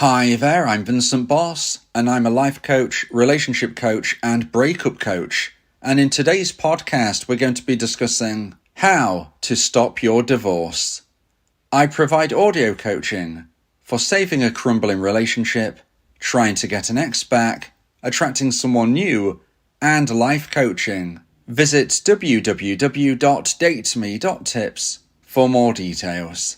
Hi there, I'm Vincent Bos, and I'm a life coach, relationship coach, and breakup coach. And in today's podcast, we're going to be discussing how to stop your divorce. I provide audio coaching for saving a crumbling relationship, trying to get an ex back, attracting someone new, and life coaching. Visit www.dateme.tips for more details.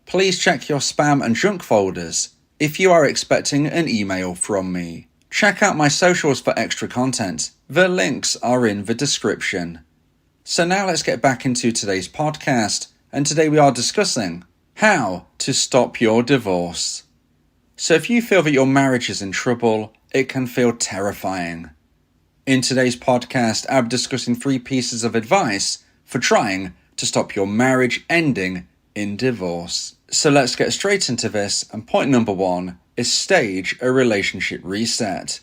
Please check your spam and junk folders if you are expecting an email from me. Check out my socials for extra content. The links are in the description. So now let's get back into today's podcast, and today we are discussing how to stop your divorce. So if you feel that your marriage is in trouble, it can feel terrifying. In today's podcast, I'm discussing 3 pieces of advice for trying to stop your marriage ending in divorce. So let's get straight into this, and point number 1 is stage a relationship reset.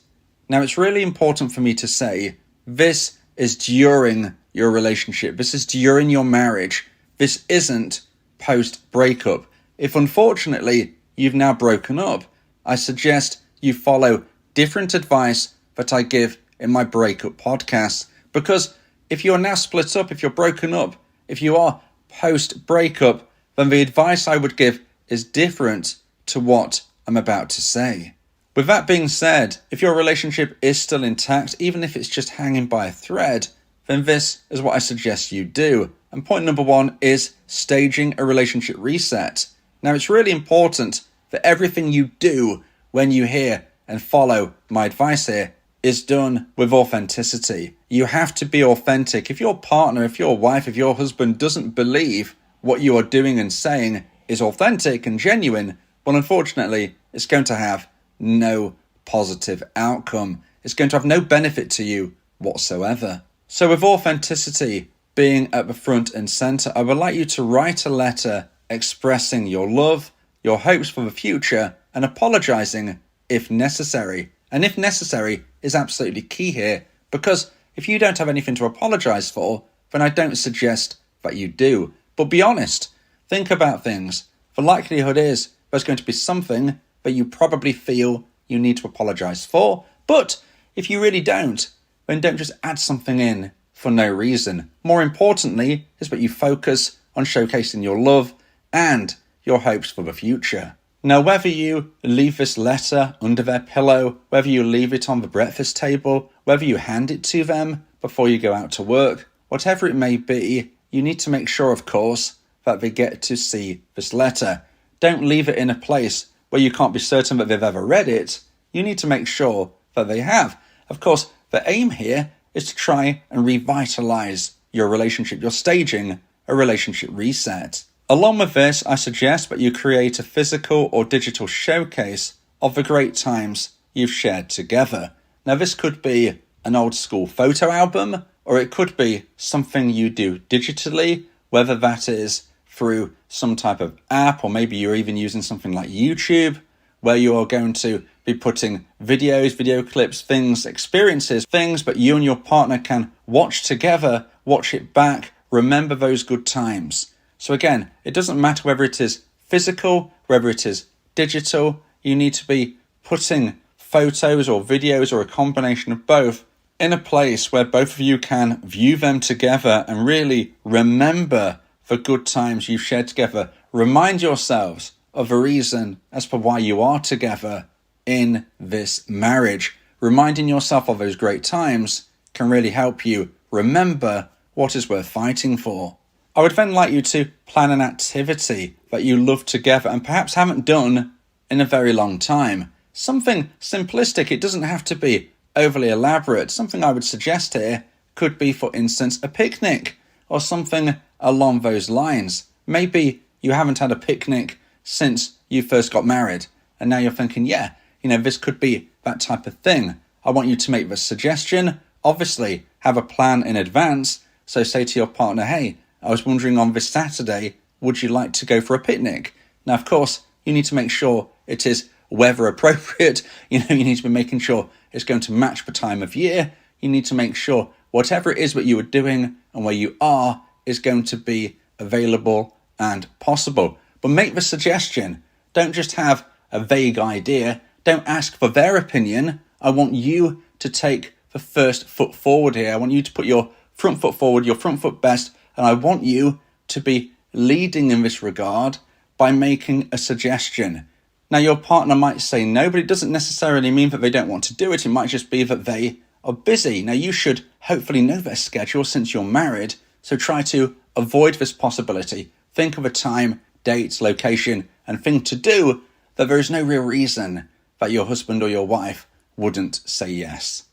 Now it's really important for me to say this is during your relationship, this is during your marriage, this isn't post-breakup. If unfortunately you've now broken up, I suggest you follow different advice that I give in my breakup podcast, because if you're now split up, if you're broken up, if you are post-breakup, then the advice I would give is different to what I'm about to say. With that being said, if your relationship is still intact, even if it's just hanging by a thread, then this is what I suggest you do. And point number 1 is staging a relationship reset. Now it's really important that everything you do when you hear and follow my advice here is done with authenticity. You have to be authentic. If your partner, if your wife, if your husband doesn't believe what you are doing and saying is authentic and genuine, well, unfortunately, it's going to have no positive outcome. It's going to have no benefit to you whatsoever. So with authenticity being at the front and center, I would like you to write a letter expressing your love, your hopes for the future, and apologizing if necessary. And if necessary is absolutely key here, because if you don't have anything to apologize for, then I don't suggest that you do. But be honest. Think about things. The likelihood is there's going to be something that you probably feel you need to apologize for. But if you really don't, then don't just add something in for no reason. More importantly is that you focus on showcasing your love and your hopes for the future. Now, whether you leave this letter under their pillow, whether you leave it on the breakfast table, whether you hand it to them before you go out to work, whatever it may be, you need to make sure, of course, that they get to see this letter. Don't leave it in a place where you can't be certain that they've ever read it. You need to make sure that they have. Of course, the aim here is to try and revitalize your relationship. You're staging a relationship reset. Along with this, I suggest that you create a physical or digital showcase of the great times you've shared together. Now, this could be an old school photo album, or it could be something you do digitally, whether that is through some type of app, or maybe you're even using something like YouTube, where you are going to be putting videos, video clips, things, experiences, things that you and your partner can watch together, watch it back, remember those good times. So again, it doesn't matter whether it is physical, whether it is digital, you need to be putting photos or videos or a combination of both in a place where both of you can view them together and really remember the good times you've shared together. Remind yourselves of the reason as for why you are together in this marriage. Reminding yourself of those great times can really help you remember what is worth fighting for. I would then like you to plan an activity that you love together and perhaps haven't done in a very long time. Something simplistic. It doesn't have to be overly elaborate. Something I would suggest here could be, for instance, a picnic or something along those lines. Maybe you haven't had a picnic since you first got married, and now you're thinking, this could be that type of thing. I want you to make the suggestion. Obviously, have a plan in advance. So say to your partner, hey, I was wondering on this Saturday, would you like to go for a picnic? Now, of course, you need to make sure it is weather appropriate. You need to be making sure it's going to match the time of year. You need to make sure whatever it is that you are doing and where you are is going to be available and possible. But make the suggestion. Don't just have a vague idea. Don't ask for their opinion. I want you to take the first foot forward here. I want you to put your front foot forward, your front foot best, and I want you to be leading in this regard by making a suggestion. Now, your partner might say no, but it doesn't necessarily mean that they don't want to do it. It might just be that they are busy. Now, you should hopefully know their schedule since you're married, so try to avoid this possibility. Think of a time, date, location, and thing to do that there is no real reason that your husband or your wife wouldn't say yes.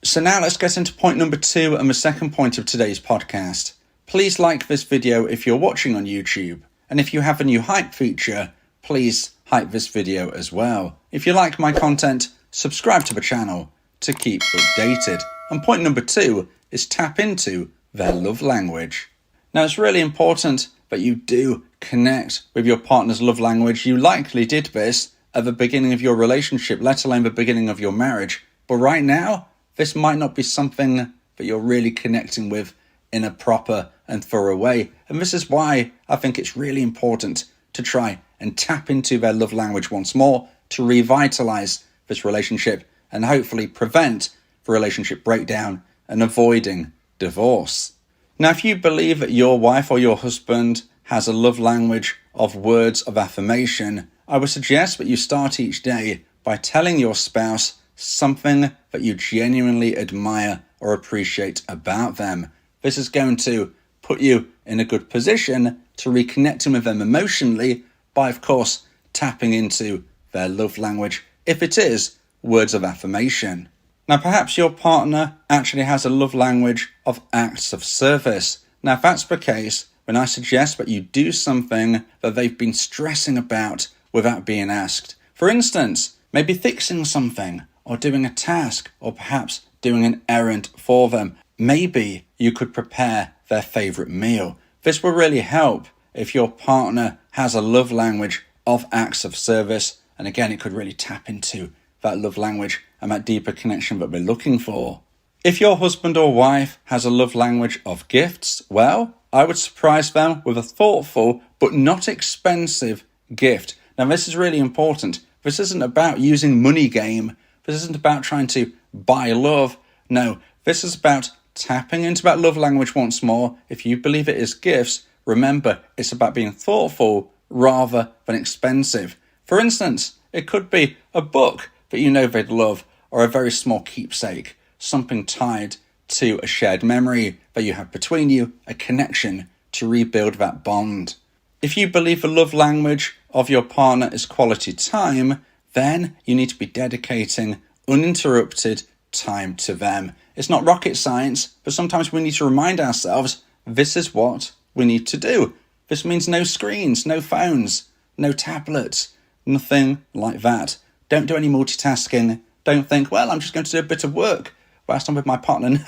So now let's get into point number 2 and the second point of today's podcast. Please like this video if you're watching on YouTube. And if you have a new hype feature, please hype this video as well. If you like my content, subscribe to the channel to keep updated. And point number 2 is tap into their love language. Now, it's really important that you do connect with your partner's love language. You likely did this at the beginning of your relationship, let alone the beginning of your marriage. But right now, this might not be something that you're really connecting with in a proper and thorough way. And this is why I think it's really important to try and tap into their love language once more to revitalize this relationship and hopefully prevent the relationship breakdown and avoiding divorce. Now, if you believe that your wife or your husband has a love language of words of affirmation, I would suggest that you start each day by telling your spouse something that you genuinely admire or appreciate about them. This is going to put you in a good position to reconnect with them emotionally by, of course, tapping into their love language, if it is words of affirmation. Now, perhaps your partner actually has a love language of acts of service. Now, if that's the case, then I suggest that you do something that they've been stressing about without being asked. For instance, maybe fixing something, or doing a task, or perhaps doing an errand for them. Maybe you could prepare their favourite meal. This will really help if your partner has a love language of acts of service. And again, it could really tap into that love language and that deeper connection that we're looking for. If your husband or wife has a love language of gifts, well, I would surprise them with a thoughtful but not expensive gift. Now, this is really important. This isn't about using money game. This isn't about trying to buy love. No, this is about tapping into that love language once more. If you believe it is gifts, remember, it's about being thoughtful rather than expensive. For instance, it could be a book that you know they'd love, or a very small keepsake, something tied to a shared memory that you have between you, a connection to rebuild that bond. If you believe the love language of your partner is quality time, then you need to be dedicating uninterrupted time to them. It's not rocket science, but sometimes we need to remind ourselves this is what we need to do. This means no screens, no phones, no tablets, nothing like that. Don't do any multitasking. Don't think, well, I'm just going to do a bit of work whilst I'm with my partner.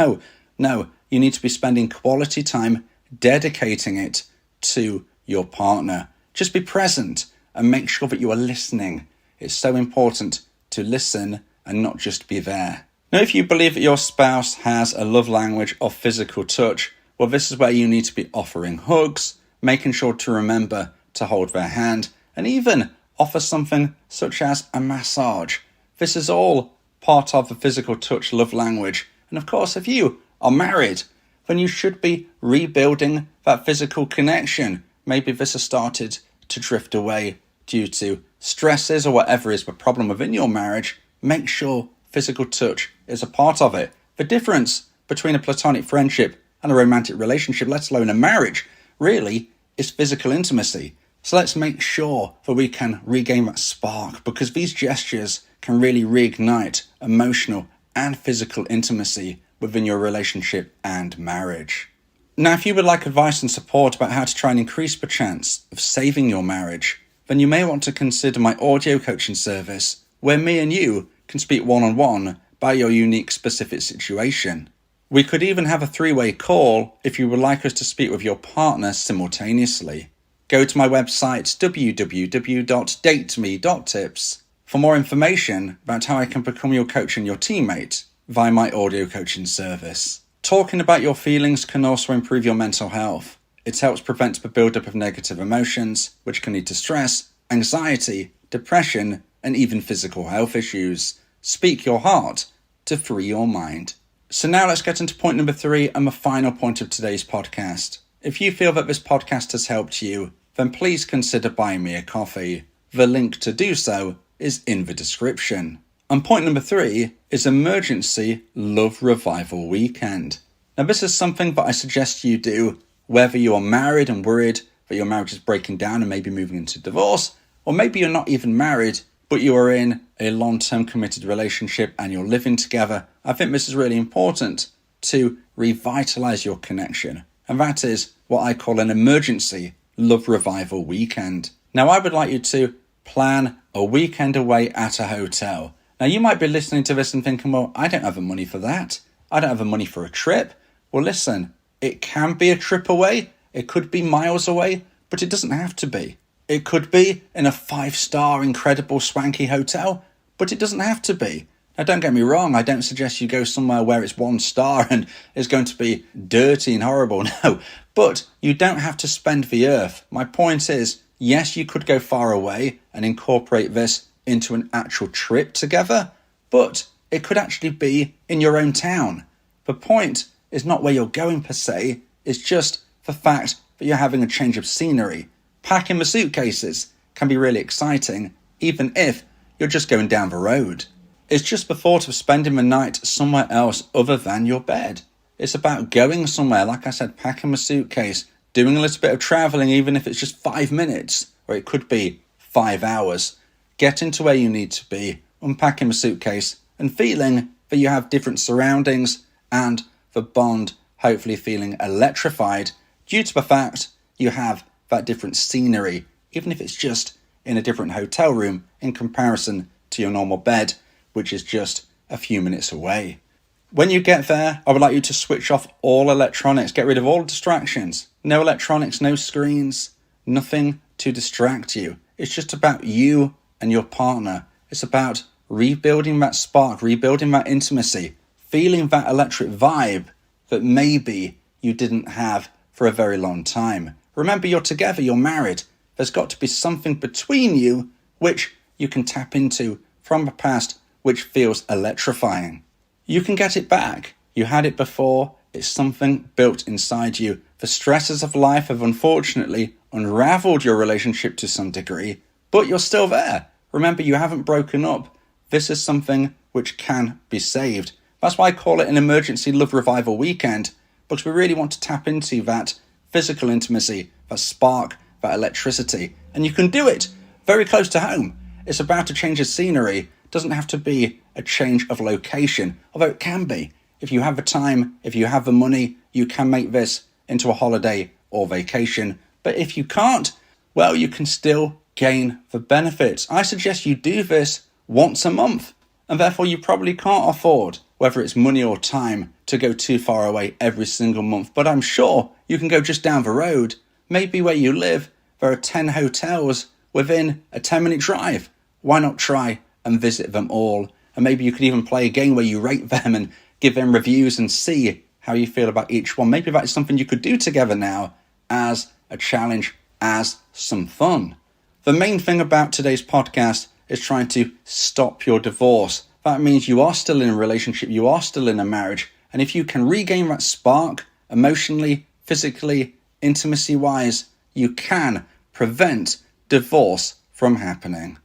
No, you need to be spending quality time dedicating it to your partner. Just be present and make sure that you are listening. It's so important to listen and not just be there. Now, if you believe that your spouse has a love language of physical touch, well, this is where you need to be offering hugs, making sure to remember to hold their hand, and even offer something such as a massage. This is all part of the physical touch love language. And of course, if you are married, then you should be rebuilding that physical connection. Maybe this has started to drift away due to stresses or whatever is the problem within your marriage. Make sure physical touch is a part of it. The difference between a platonic friendship and a romantic relationship, let alone a marriage, really is physical intimacy. So let's make sure that we can regain that spark, because these gestures can really reignite emotional and physical intimacy within your relationship and marriage. Now, if you would like advice and support about how to try and increase the chance of saving your marriage, then you may want to consider my audio coaching service, where me and you can speak one-on-one about your unique specific situation. We could even have a 3-way call if you would like us to speak with your partner simultaneously. Go to my website www.dateme.tips for more information about how I can become your coach and your teammate via my audio coaching service. Talking about your feelings can also improve your mental health. It helps prevent the buildup of negative emotions, which can lead to stress, anxiety, depression, and even physical health issues. Speak your heart to free your mind. So now let's get into point number 3 and the final point of today's podcast. If you feel that this podcast has helped you, then please consider buying me a coffee. The link to do so is in the description. And point number 3 is Emergency Love Revival Weekend. Now this is something that I suggest you do whether you are married and worried that your marriage is breaking down and maybe moving into divorce, or maybe you're not even married but you are in a long-term committed relationship and you're living together. I think this is really important to revitalize your connection. And that is what I call an emergency love revival weekend. Now, I would like you to plan a weekend away at a hotel. Now, you might be listening to this and thinking, well, I don't have the money for that. I don't have the money for a trip. Well, listen, it can be a trip away. It could be miles away, but it doesn't have to be. It could be in a 5-star, incredible, swanky hotel, but it doesn't have to be. Now, don't get me wrong, I don't suggest you go somewhere where it's 1 star and it's going to be dirty and horrible, no. But you don't have to spend the earth. My point is, yes, you could go far away and incorporate this into an actual trip together, but it could actually be in your own town. The point is not where you're going per se, it's just the fact that you're having a change of scenery. Packing the suitcases can be really exciting, even if you're just going down the road. It's just the thought of spending the night somewhere else other than your bed. It's about going somewhere, like I said, packing the suitcase, doing a little bit of travelling, even if it's just 5 minutes, or it could be 5 hours. Getting to where you need to be, unpacking the suitcase, and feeling that you have different surroundings and the bond hopefully feeling electrified due to the fact you have that different scenery, even if it's just in a different hotel room in comparison to your normal bed, which is just a few minutes away. When you get there, I would like you to switch off all electronics, get rid of all distractions. No electronics, no screens, nothing to distract you. It's just about you and your partner. It's about rebuilding that spark, rebuilding that intimacy, feeling that electric vibe that maybe you didn't have for a very long time. Remember, you're together, you're married. There's got to be something between you which you can tap into from the past which feels electrifying. You can get it back. You had it before. It's something built inside you. The stresses of life have unfortunately unraveled your relationship to some degree, but you're still there. Remember, you haven't broken up. This is something which can be saved. That's why I call it an emergency love revival weekend, because we really want to tap into that physical intimacy, that spark, that electricity. And you can do it very close to home. It's about a change of scenery. It doesn't have to be a change of location, although it can be. If you have the time, if you have the money, you can make this into a holiday or vacation. But if you can't, well, you can still gain the benefits. I suggest you do this once a month, and therefore you probably can't afford, whether it's money or time, to go too far away every single month. But I'm sure you can go just down the road. Maybe where you live, there are 10 hotels within a 10-minute drive. Why not try and visit them all? And maybe you could even play a game where you rate them and give them reviews and see how you feel about each one. Maybe that's something you could do together now as a challenge, as some fun. The main thing about today's podcast is trying to stop your divorce. That means you are still in a relationship, you are still in a marriage. And if you can regain that spark emotionally, physically, intimacy-wise, you can prevent divorce from happening.